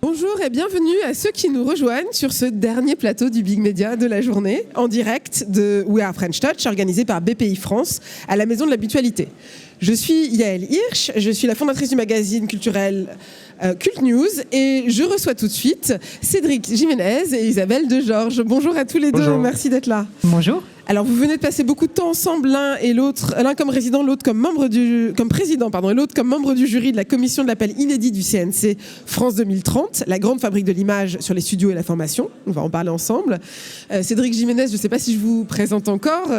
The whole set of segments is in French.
Bonjour et bienvenue à ceux qui nous rejoignent sur ce dernier plateau du Big Media de la journée, en direct de We Are French Touch, organisé par BPI France à la Maison de la Mutualité. Je suis Yael Hirsch, je suis la fondatrice du magazine culturel Cult News et je reçois tout de suite Cédric Jiménez et Isabelle Degeorges. Bonjour à tous les deux, merci d'être là. Bonjour. Alors vous venez de passer beaucoup de temps ensemble, l'un comme résident, l'autre comme président, et l'autre comme membre du jury de la commission de l'appel inédit du CNC France 2030, la grande fabrique de l'image sur les studios et la formation. On va en parler ensemble. Cédric Jiménez, je ne sais pas si je vous présente encore,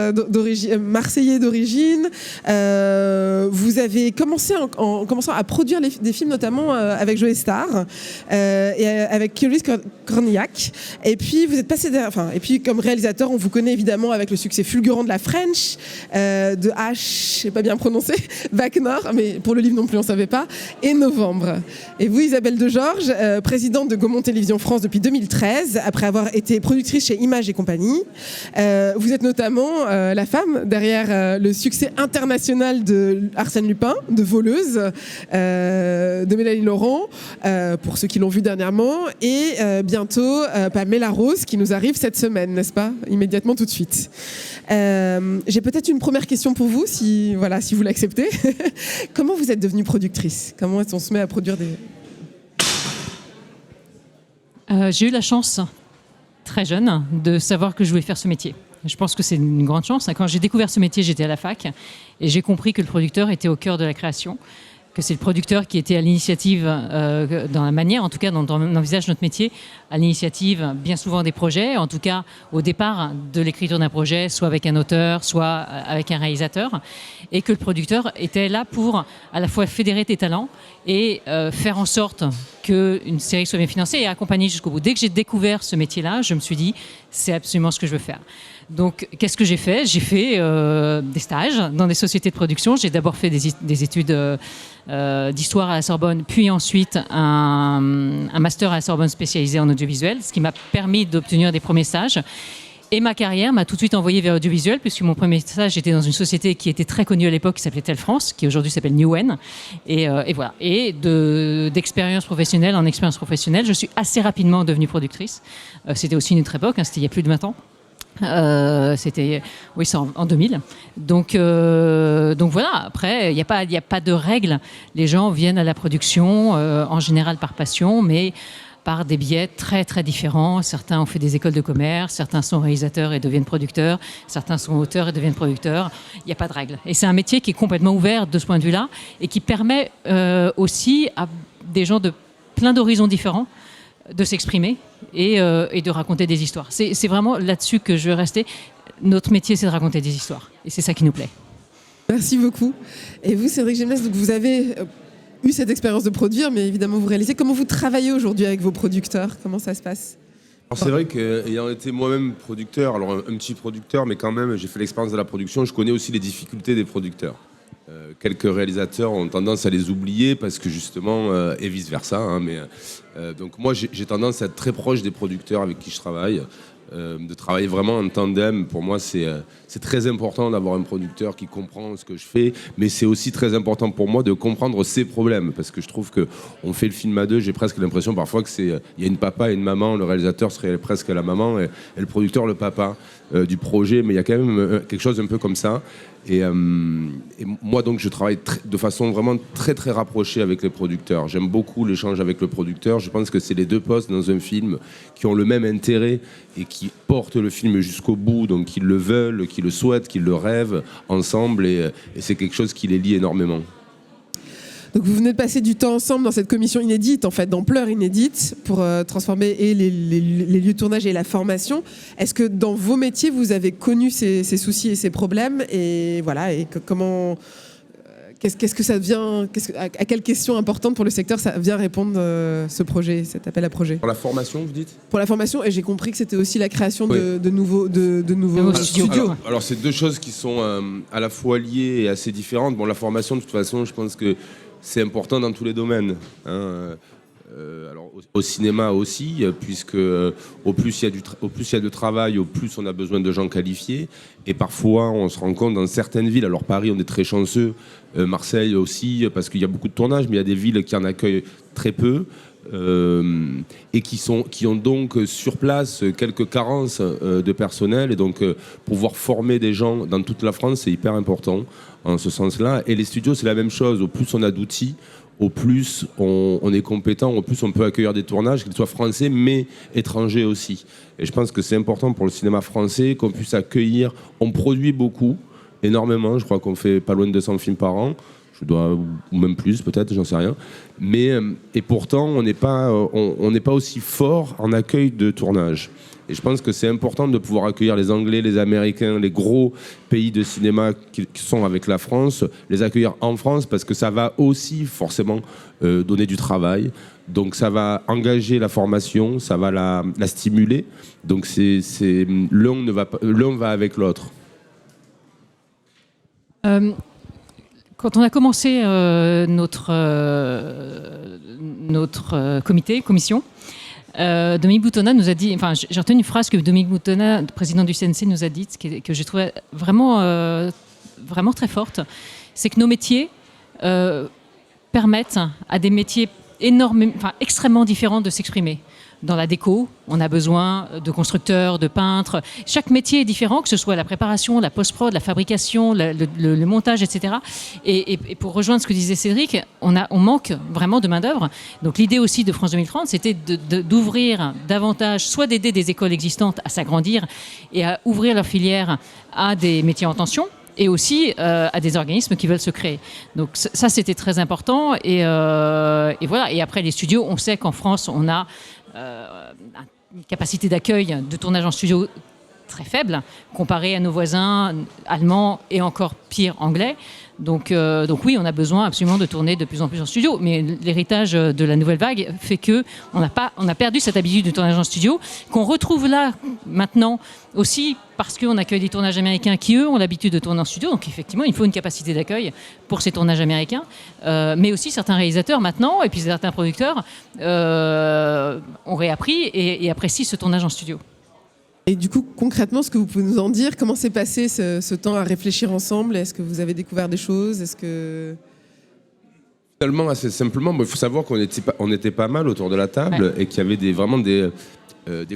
marseillais d'origine. Vous avez commencé en commençant à produire des films, notamment avec Joe Star et avec Clovis Cornillac. Et puis vous êtes passé et puis comme réalisateur, on vous connaît évidemment avec le succès fulgurant de la French, de H, je sais pas bien prononcé, Wagner, mais pour le livre non plus on savait pas, et Novembre. Et vous, Isabelle Degeorges, présidente de Gaumont Télévision France depuis 2013, après avoir été productrice chez Image et compagnie. Vous êtes notamment la femme derrière le succès international de Arsène Lupin, de Voleuse, de Mélanie Laurent, pour ceux qui l'ont vu dernièrement, et bientôt Pamela Rose qui nous arrive cette semaine, n'est-ce pas? Immédiatement tout de suite. J'ai peut-être une première question pour vous, si vous l'acceptez. Comment vous êtes devenue productrice? Comment est-ce qu'on se met à produire des... J'ai eu la chance, très jeune, de savoir que je voulais faire ce métier. Je pense que c'est une grande chance. Quand j'ai découvert ce métier, j'étais à la fac et j'ai compris que le producteur était au cœur de la création, que c'est le producteur qui était à l'initiative, dans la manière, en tout cas, dont on envisage notre métier, à l'initiative bien souvent des projets, en tout cas au départ de l'écriture d'un projet, soit avec un auteur, soit avec un réalisateur, et que le producteur était là pour à la fois fédérer tes talents et faire en sorte qu'une série soit bien financée et accompagner jusqu'au bout. Dès que j'ai découvert ce métier-là, je me suis dit, c'est absolument ce que je veux faire. Donc, qu'est-ce que j'ai fait? J'ai fait des stages dans des sociétés de production. J'ai d'abord fait des études d'histoire à la Sorbonne, puis ensuite un master à la Sorbonne spécialisé en audiovisuel, ce qui m'a permis d'obtenir des premiers stages. Et ma carrière m'a tout de suite envoyé vers l'audiovisuel, puisque mon premier stage était dans une société qui était très connue à l'époque, qui s'appelait TelFrance, qui aujourd'hui s'appelle Newen. Et voilà. Et d'expérience professionnelle en expérience professionnelle, je suis assez rapidement devenue productrice. C'était aussi une autre époque, c'était il y a plus de 20 ans. C'était en 2000. Donc voilà. Après, il n'y a pas de règles. Les gens viennent à la production en général par passion, mais par des biais très très différents. Certains ont fait des écoles de commerce, certains sont réalisateurs et deviennent producteurs, certains sont auteurs et deviennent producteurs. Il n'y a pas de règles. Et c'est un métier qui est complètement ouvert de ce point de vue-là et qui permet aussi à des gens de plein d'horizons différents de s'exprimer et de raconter des histoires. C'est vraiment là-dessus que je veux rester. Notre métier, c'est de raconter des histoires. Et c'est ça qui nous plaît. Merci beaucoup. Et vous, Cédric Jiménez, donc vous avez eu cette expérience de produire, mais évidemment, vous réalisez. Comment vous travaillez aujourd'hui avec vos producteurs? Comment ça se passe? Alors c'est vrai qu'ayant été moi-même producteur, alors un petit producteur, mais quand même, j'ai fait l'expérience de la production, je connais aussi les difficultés des producteurs. Quelques réalisateurs ont tendance à les oublier parce que justement, et vice-versa, donc moi j'ai tendance à être très proche des producteurs avec qui je travaille, de travailler vraiment en tandem. Pour moi c'est très important d'avoir un producteur qui comprend ce que je fais, mais c'est aussi très important pour moi de comprendre ses problèmes, parce que je trouve qu'on fait le film à deux. J'ai presque l'impression parfois qu'il y a une papa et une maman, le réalisateur serait presque la maman et le producteur le papa du projet, mais il y a quand même quelque chose un peu comme ça. Et moi donc je travaille de façon vraiment très très rapprochée avec les producteurs. J'aime beaucoup l'échange avec le producteur. Je pense que c'est les deux postes dans un film qui ont le même intérêt et qui portent le film jusqu'au bout, donc qu'ils le veulent, qu'ils le souhaitent, qu'ils le rêvent ensemble, et c'est quelque chose qui les lie énormément. Donc vous venez de passer du temps ensemble dans cette commission inédite, en fait, d'ampleur inédite, pour transformer et les lieux de tournage et la formation. Est-ce que dans vos métiers, vous avez connu ces soucis et ces problèmes? Et voilà, et comment... Qu'est-ce que ça vient... à quelles questions importantes pour le secteur ça vient répondre ce projet, cet appel à projet? Pour la formation, vous dites? Pour la formation, et j'ai compris que c'était aussi la création de nouveaux studios. Alors c'est deux choses qui sont à la fois liées et assez différentes. Bon, la formation, de toute façon, je pense que c'est important dans tous les domaines. Alors au cinéma aussi, puisque au plus il y a de travail, au plus on a besoin de gens qualifiés. Et parfois, on se rend compte dans certaines villes, alors Paris, on est très chanceux, Marseille aussi, parce qu'il y a beaucoup de tournages, mais il y a des villes qui en accueillent très peu. Et qui ont donc sur place quelques carences de personnel. Et donc, pouvoir former des gens dans toute la France, c'est hyper important en ce sens-là. Et les studios, c'est la même chose. Au plus on a d'outils, au plus on est compétent, au plus on peut accueillir des tournages, qu'ils soient français, mais étrangers aussi. Et je pense que c'est important pour le cinéma français qu'on puisse accueillir. On produit beaucoup, énormément. Je crois qu'on fait pas loin de 200 films par an. Ou même plus peut-être, j'en sais rien. Mais, et pourtant, on n'est pas aussi fort en accueil de tournage. Et je pense que c'est important de pouvoir accueillir les Anglais, les Américains, les gros pays de cinéma qui sont avec la France, les accueillir en France, parce que ça va aussi forcément donner du travail. Donc ça va engager la formation, ça va la stimuler. Donc l'un va avec l'autre. Quand on a commencé notre commission, Dominique Boutonnat nous a dit, enfin j'ai retenu une phrase que Dominique Boutonnat, président du CNC, nous a dite, que j'ai trouvé vraiment très forte, c'est que nos métiers permettent à des métiers extrêmement différents de s'exprimer. Dans la déco, on a besoin de constructeurs, de peintres. Chaque métier est différent, que ce soit la préparation, la post-prod, la fabrication, le montage, etc. Et pour rejoindre ce que disait Cédric, on manque vraiment de main-d'œuvre. Donc l'idée aussi de France 2030, c'était d'ouvrir davantage, soit d'aider des écoles existantes à s'agrandir et à ouvrir leur filière à des métiers en tension, et aussi à des organismes qui veulent se créer. Donc ça, c'était très important. Et voilà. Et après, les studios, on sait qu'en France, on a une capacité d'accueil de tournage en studio très faible, comparée à nos voisins allemands et encore pire anglais. Donc oui, on a besoin absolument de tourner de plus en plus en studio. Mais l'héritage de la nouvelle vague fait qu'on a perdu cette habitude de tournage en studio, qu'on retrouve là maintenant aussi parce qu'on accueille des tournages américains qui, eux, ont l'habitude de tourner en studio. Donc effectivement, il faut une capacité d'accueil pour ces tournages américains. Mais aussi certains réalisateurs maintenant, et puis certains producteurs, ont réappris et apprécient ce tournage en studio. Et du coup, concrètement, ce que vous pouvez nous en dire, comment s'est passé ce temps à réfléchir ensemble? Est-ce que vous avez découvert des choses? Finalement, assez simplement, il faut savoir qu'on était pas mal autour de la table, et qu'il y avait vraiment des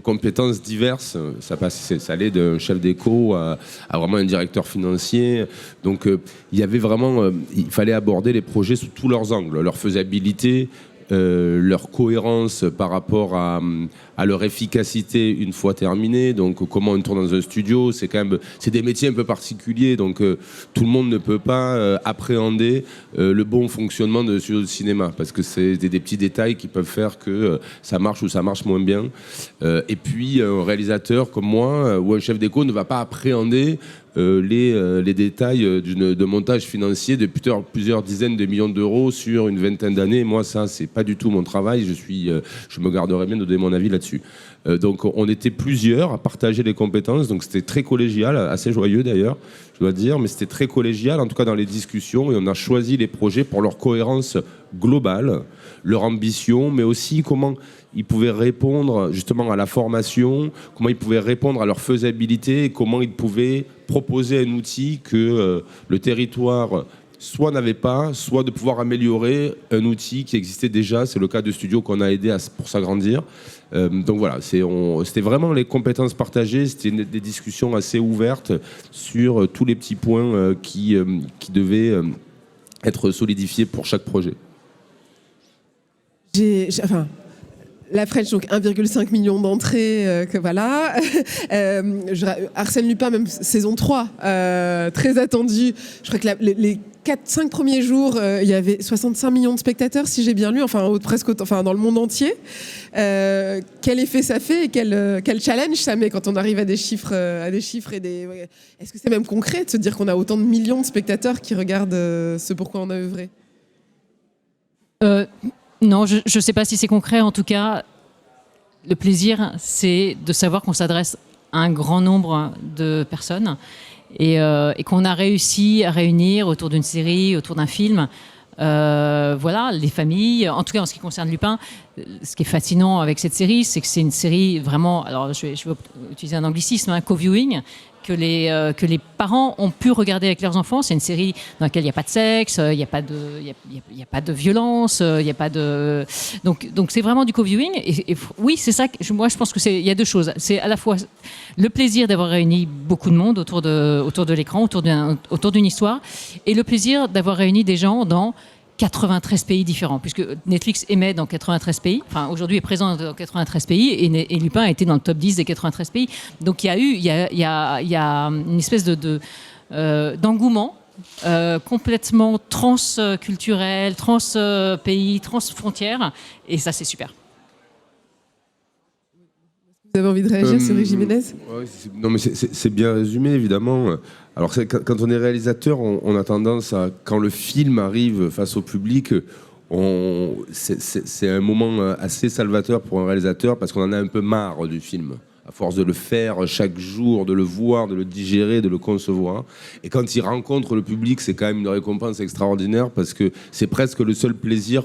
compétences diverses. Ça allait d'un chef d'éco à vraiment un directeur financier. Donc, il y avait vraiment, il fallait aborder les projets sous tous leurs angles, leur faisabilité, leur cohérence par rapport à leur efficacité une fois terminée. Donc comment on tourne dans un studio, c'est des métiers un peu particuliers, donc tout le monde ne peut pas appréhender le bon fonctionnement de studio de cinéma, parce que c'est des petits détails qui peuvent faire que ça marche ou ça marche moins bien. Et puis un réalisateur comme moi ou un chef d'éco ne va pas appréhender les détails de montage financier de plusieurs dizaines de millions d'euros sur une vingtaine d'années. Moi, ça, c'est pas du tout mon travail. Je me garderais bien de donner mon avis là-dessus. Donc, on était plusieurs à partager les compétences. Donc, c'était très collégial, assez joyeux d'ailleurs, je dois dire, mais c'était très collégial, en tout cas dans les discussions. Et on a choisi les projets pour leur cohérence globale, leur ambition, mais aussi comment ils pouvaient répondre justement à la formation, comment ils pouvaient répondre à leur faisabilité, et comment ils pouvaient proposer un outil que le territoire soit n'avait pas, soit de pouvoir améliorer un outil qui existait déjà. C'est le cas de studios qu'on a aidé pour s'agrandir. Donc voilà, c'était vraiment les compétences partagées, c'était des discussions assez ouvertes sur tous les petits points qui devaient être solidifiés pour chaque projet. La French, donc 1,5 million d'entrées, que voilà. Arsène Lupin, même saison 3, très attendu. Je crois que les 4-5 premiers jours, il y avait 65 millions de spectateurs, si j'ai bien lu, enfin dans le monde entier. Quel effet ça fait et quel challenge ça met quand on arrive à des chiffres Est-ce que c'est même concret de se dire qu'on a autant de millions de spectateurs qui regardent ce pourquoi on a œuvré? Non, je ne sais pas si c'est concret. En tout cas, le plaisir, c'est de savoir qu'on s'adresse à un grand nombre de personnes et qu'on a réussi à réunir autour d'une série, autour d'un film, Voilà, les familles. En tout cas, en ce qui concerne Lupin, ce qui est fascinant avec cette série, c'est que c'est une série vraiment, alors je vais utiliser un anglicisme, un co-viewing, que les parents ont pu regarder avec leurs enfants. C'est une série dans laquelle il n'y a pas de sexe, il n'y a pas de violence, il n'y a pas de... Donc c'est vraiment du co-viewing. Et oui, c'est ça. Moi, je pense il y a deux choses. C'est à la fois le plaisir d'avoir réuni beaucoup de monde autour de l'écran, autour d'une histoire, et le plaisir d'avoir réuni des gens dans 93 pays différents, puisque Netflix émet dans 93 pays, enfin aujourd'hui est présent dans 93 pays, et Lupin a été dans le top 10 des 93 pays. Donc il y a une espèce d'engouement complètement transculturel, trans-pays, trans-frontières, et ça c'est super. Vous avez envie de réagir, Cédric Jiménez ? Non, mais c'est bien résumé, évidemment. Alors, quand on est réalisateur, on a tendance à, quand le film arrive face au public, c'est un moment assez salvateur pour un réalisateur parce qu'on en a un peu marre du film. À force de le faire chaque jour, de le voir, de le digérer, de le concevoir. Et quand il rencontre le public, c'est quand même une récompense extraordinaire parce que c'est presque le seul plaisir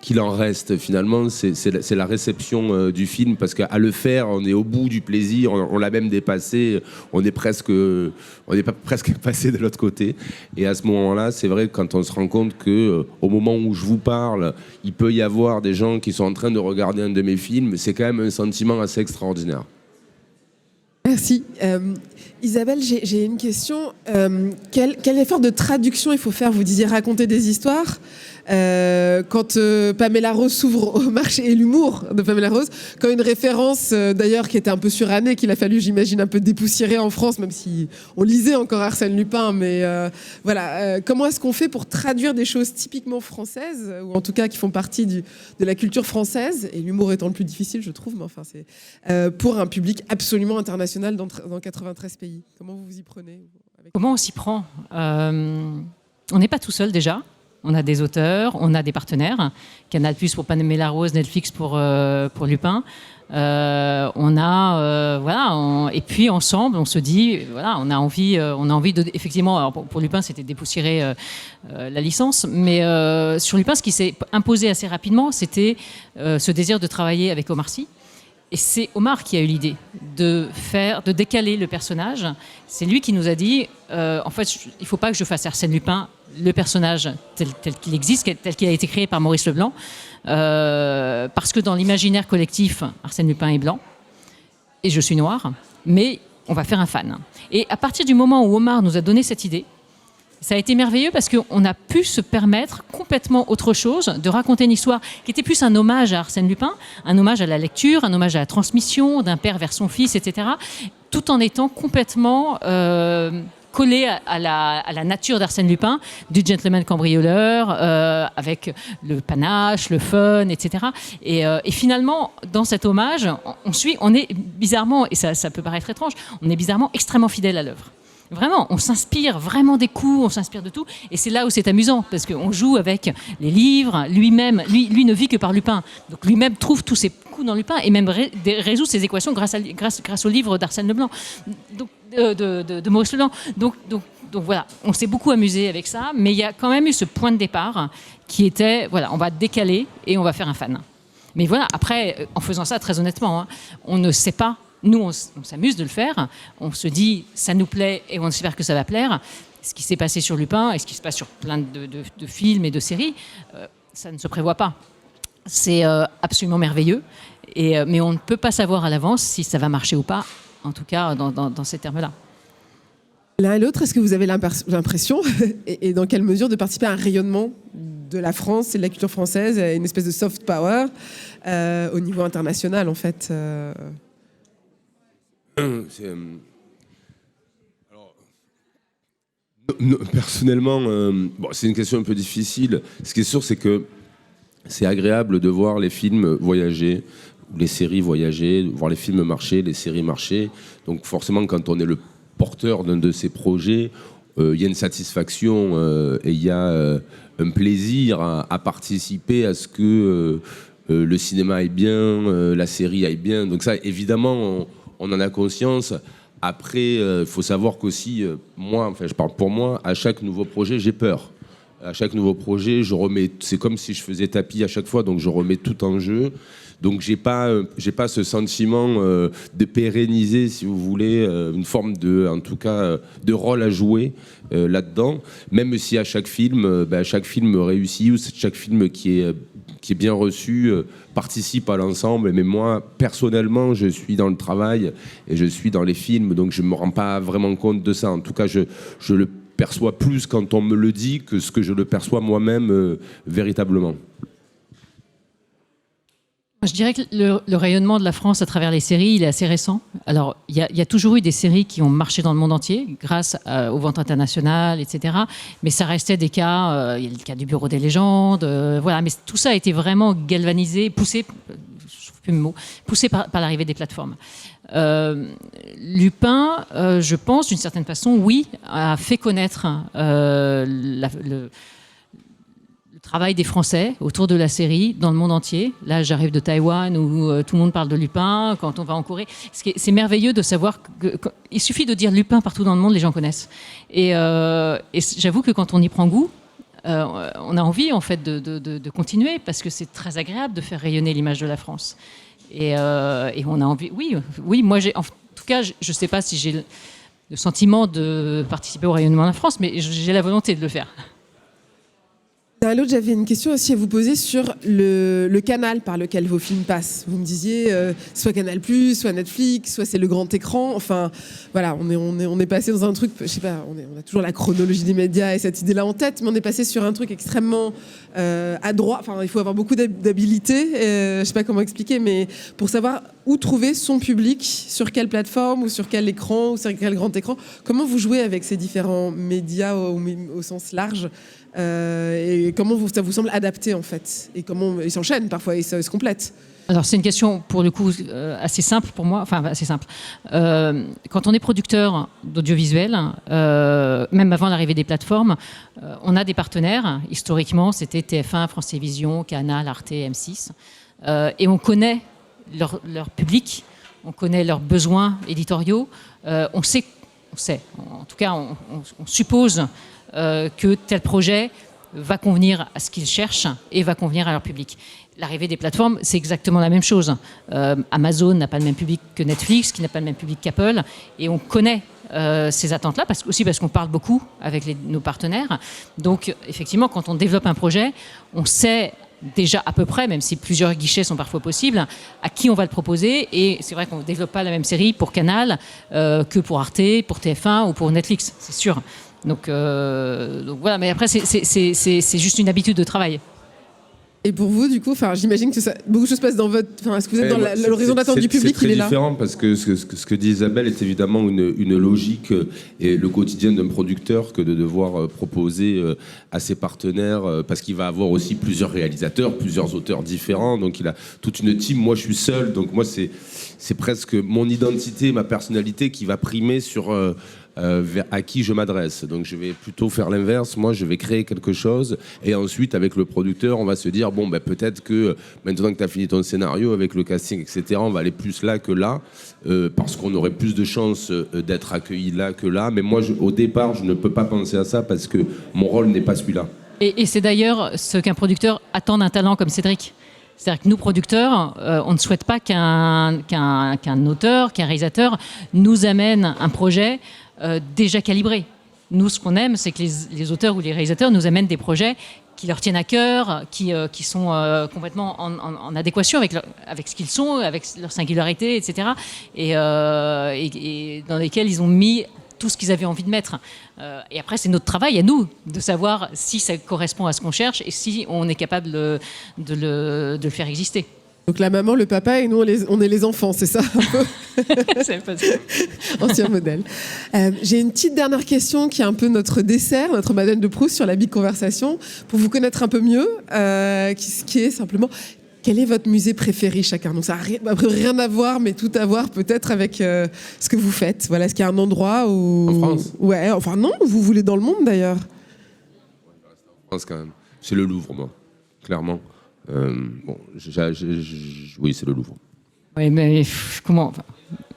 qu'il en reste. Finalement, c'est la réception du film, parce qu'à le faire, on est au bout du plaisir, on l'a même dépassé, on est presque passé de l'autre côté. Et à ce moment-là, c'est vrai que quand on se rend compte que au moment où je vous parle, il peut y avoir des gens qui sont en train de regarder un de mes films, c'est quand même un sentiment assez extraordinaire. Merci. Isabelle, j'ai une question. Quel effort de traduction il faut faire ? Vous disiez raconter des histoires. Quand Pamela Rose s'ouvre au marché, et l'humour de Pamela Rose, quand une référence d'ailleurs qui était un peu surannée, qu'il a fallu, j'imagine, un peu dépoussiérer en France, même si on lisait encore Arsène Lupin, mais voilà. Comment est-ce qu'on fait pour traduire des choses typiquement françaises, ou en tout cas qui font partie de la culture française, et l'humour étant le plus difficile, je trouve, mais enfin, c'est pour un public absolument international dans 93 pays. Comment vous vous y prenez ? Comment on s'y prend ? On n'est pas tout seul déjà. On a des auteurs, on a des partenaires, Canal+ pour Pamela Rose, Netflix pour Lupin. Voilà, et puis ensemble, on se dit, voilà, on a envie de, effectivement, alors pour Lupin, c'était dépoussiérer la licence, mais sur Lupin, ce qui s'est imposé assez rapidement, c'était ce désir de travailler avec Omar Sy. Et c'est Omar qui a eu l'idée de décaler le personnage. C'est lui qui nous a dit, en fait, il ne faut pas que je fasse Arsène Lupin, le personnage tel qu'il existe, tel qu'il a été créé par Maurice Leblanc, parce que dans l'imaginaire collectif, Arsène Lupin est blanc, et je suis noire, mais on va faire un fan. Et à partir du moment où Omar nous a donné cette idée, ça a été merveilleux parce qu'on a pu se permettre complètement autre chose, de raconter une histoire qui était plus un hommage à Arsène Lupin, un hommage à la lecture, un hommage à la transmission d'un père vers son fils, etc., tout en étant complètement collé à la nature d'Arsène Lupin, du gentleman cambrioleur, avec le panache, le fun, etc. Et finalement, dans cet hommage, on est bizarrement, et ça peut paraître étrange, on est bizarrement extrêmement fidèle à l'œuvre. Vraiment, on s'inspire vraiment des coups, on s'inspire de tout. Et c'est là où c'est amusant, parce qu'on joue avec les livres. Lui-même, lui ne vit que par Lupin. Donc lui-même trouve tous ses coups dans Lupin et même résout ses équations grâce au livre d'Arsène Leblanc, donc, de Maurice Leblanc. Donc voilà, on s'est beaucoup amusé avec ça, mais il y a quand même eu ce point de départ qui était, voilà, on va décaler et on va faire un fan. Mais voilà, après, en faisant ça, très honnêtement, on ne sait pas. Nous, on s'amuse de le faire. On se dit, ça nous plaît et on espère que ça va plaire. Ce qui s'est passé sur Lupin et ce qui se passe sur plein de films et de séries, ça ne se prévoit pas. C'est absolument merveilleux. Mais on ne peut pas savoir à l'avance si ça va marcher ou pas, en tout cas dans ces termes-là. L'un et l'autre, est-ce que vous avez l'impression, et dans quelle mesure, de participer à un rayonnement de la France et de la culture française, une espèce de soft power au niveau international, en fait personnellement, c'est une question un peu difficile. Ce qui est sûr, c'est que c'est agréable de voir les films voyager, les séries voyager, voir les films marcher, les séries marcher. Donc forcément, quand on est le porteur d'un de ces projets, il y a une satisfaction et il y a un plaisir à participer à ce que le cinéma aille bien, la série aille bien. Donc ça, évidemment, on en a conscience. Après, il faut savoir qu'aussi, moi, enfin, je parle pour moi, à chaque nouveau projet, j'ai peur. À chaque nouveau projet, c'est comme si je faisais tapis à chaque fois, donc je remets tout en jeu. Donc j'ai pas ce sentiment de pérenniser, si vous voulez, une forme en tout cas, de rôle à jouer là-dedans. Même si à chaque film réussit ou chaque film qui est bien reçu participe à l'ensemble. Mais moi, personnellement, je suis dans le travail et je suis dans les films, donc je me rends pas vraiment compte de ça. En tout cas, je le perçois plus quand on me le dit que ce que je le perçois moi-même véritablement. Je dirais que le rayonnement de la France à travers les séries, il est assez récent. Alors, il y a toujours eu des séries qui ont marché dans le monde entier grâce aux ventes internationales, etc. Mais ça restait des cas, il y a le cas du Bureau des légendes, voilà. Mais tout ça a été vraiment galvanisé, poussé, je trouve plus le mot, poussé par l'arrivée des plateformes. Lupin, je pense, d'une certaine façon, oui, a fait connaître le travail des Français autour de la série dans le monde entier. Là, j'arrive de Taïwan où tout le monde parle de Lupin. Quand on va en Corée, c'est merveilleux de savoir qu'il suffit de dire Lupin partout dans le monde, les gens connaissent. Et j'avoue que quand on y prend goût, on a envie en fait de continuer parce que c'est très agréable de faire rayonner l'image de la France. Et on a envie. Oui, moi, en tout cas, je ne sais pas si j'ai le sentiment de participer au rayonnement de la France, mais j'ai la volonté de le faire. À l'autre, j'avais une question aussi à vous poser sur le canal par lequel vos films passent. Vous me disiez soit Canal+, soit Netflix, soit c'est le grand écran. Enfin, voilà, on est passé dans un truc, je sais pas, on a toujours la chronologie des médias et cette idée-là en tête, mais on est passé sur un truc extrêmement adroit. Enfin, il faut avoir beaucoup d'habilité. Je sais pas comment expliquer, mais pour savoir où trouver son public, sur quelle plateforme ou sur quel écran ou sur quel grand écran. Comment vous jouez avec ces différents médias au sens large? Et comment ça vous semble adapté en fait? Et comment ils s'enchaînent parfois, ils se complètent? Alors c'est une question pour le coup assez simple pour moi, enfin assez simple. Quand on est producteur d'audiovisuel, même avant l'arrivée des plateformes, on a des partenaires. Historiquement, c'était TF1, France Télévisions, Canal, Arte, M6. Et on connaît leur public, on connaît leurs besoins éditoriaux. On sait, en tout cas on suppose que tel projet va convenir à ce qu'ils cherchent et va convenir à leur public. L'arrivée des plateformes, c'est exactement la même chose. Amazon n'a pas le même public que Netflix, qui n'a pas le même public qu'Apple, et on connaît ces attentes-là, aussi parce qu'on parle beaucoup avec nos partenaires. Donc, effectivement, quand on développe un projet, on sait déjà à peu près, même si plusieurs guichets sont parfois possibles, à qui on va le proposer. Et c'est vrai qu'on ne développe pas la même série pour Canal que pour Arte, pour TF1 ou pour Netflix, c'est sûr. Donc voilà, mais après, c'est juste une habitude de travail. Et pour vous, du coup, j'imagine que beaucoup de choses passent dans votre... Est-ce que vous êtes dans l'horizon d'attente du public? C'est très différent parce que ce que dit Isabelle est évidemment une logique et le quotidien d'un producteur que de devoir proposer à ses partenaires, parce qu'il va avoir aussi plusieurs réalisateurs, plusieurs auteurs différents, donc il a toute une team. Moi, je suis seul, donc moi, c'est presque mon identité, ma personnalité qui va primer sur... à qui je m'adresse. Donc je vais plutôt faire l'inverse. Moi, je vais créer quelque chose et ensuite, avec le producteur, on va se dire, bon, peut-être que maintenant que tu as fini ton scénario, avec le casting, etc., on va aller plus là que là, parce qu'on aurait plus de chances d'être accueilli là que là. Mais moi, au départ, je ne peux pas penser à ça parce que mon rôle n'est pas celui-là. Et c'est d'ailleurs ce qu'un producteur attend d'un talent comme Cédric. C'est-à-dire que nous, producteurs, on ne souhaite pas qu'un auteur, qu'un réalisateur nous amène un projet déjà calibré. Nous, ce qu'on aime, c'est que les auteurs ou les réalisateurs nous amènent des projets qui leur tiennent à cœur, qui sont complètement en adéquation avec ce qu'ils sont, avec leur singularité, etc. Et dans lesquels ils ont mis tout ce qu'ils avaient envie de mettre. Et après, c'est notre travail à nous de savoir si ça correspond à ce qu'on cherche et si on est capable de le faire exister. Donc la maman, le papa et nous, on est les enfants, c'est ça un peu? C'est pas ça. Ancien modèle. J'ai une petite dernière question qui est un peu notre dessert, notre Madeleine de Proust sur la Big Conversation, pour vous connaître un peu mieux, qui est simplement... Quel est votre musée préféré chacun? Donc ça n'a rien à voir, mais tout à voir peut-être avec ce que vous faites. Voilà, est-ce qu'il y a un endroit où... En France? Ouais, enfin non, vous voulez dans le monde d'ailleurs. En France quand même. C'est le Louvre, moi, clairement. Oui, c'est le Louvre. Oui, mais comment...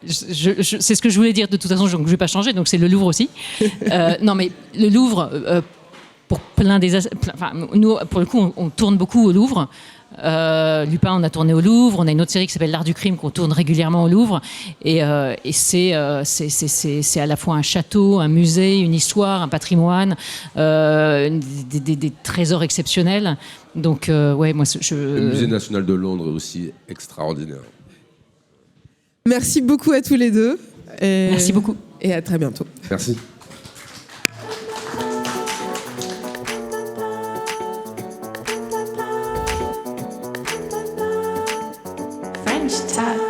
c'est ce que je voulais dire de toute façon, donc je ne vais pas changer, donc c'est le Louvre aussi. Non, mais le Louvre, nous, pour le coup, on tourne beaucoup au Louvre. Lupin, on a tourné au Louvre. On a une autre série qui s'appelle L'Art du crime qu'on tourne régulièrement au Louvre. Et c'est à la fois un château, un musée, une histoire, un patrimoine, des trésors exceptionnels. Donc, ouais, moi, Le Musée national de Londres est aussi extraordinaire. Merci beaucoup à tous les deux. Merci beaucoup. Et à très bientôt. Merci. French Touch.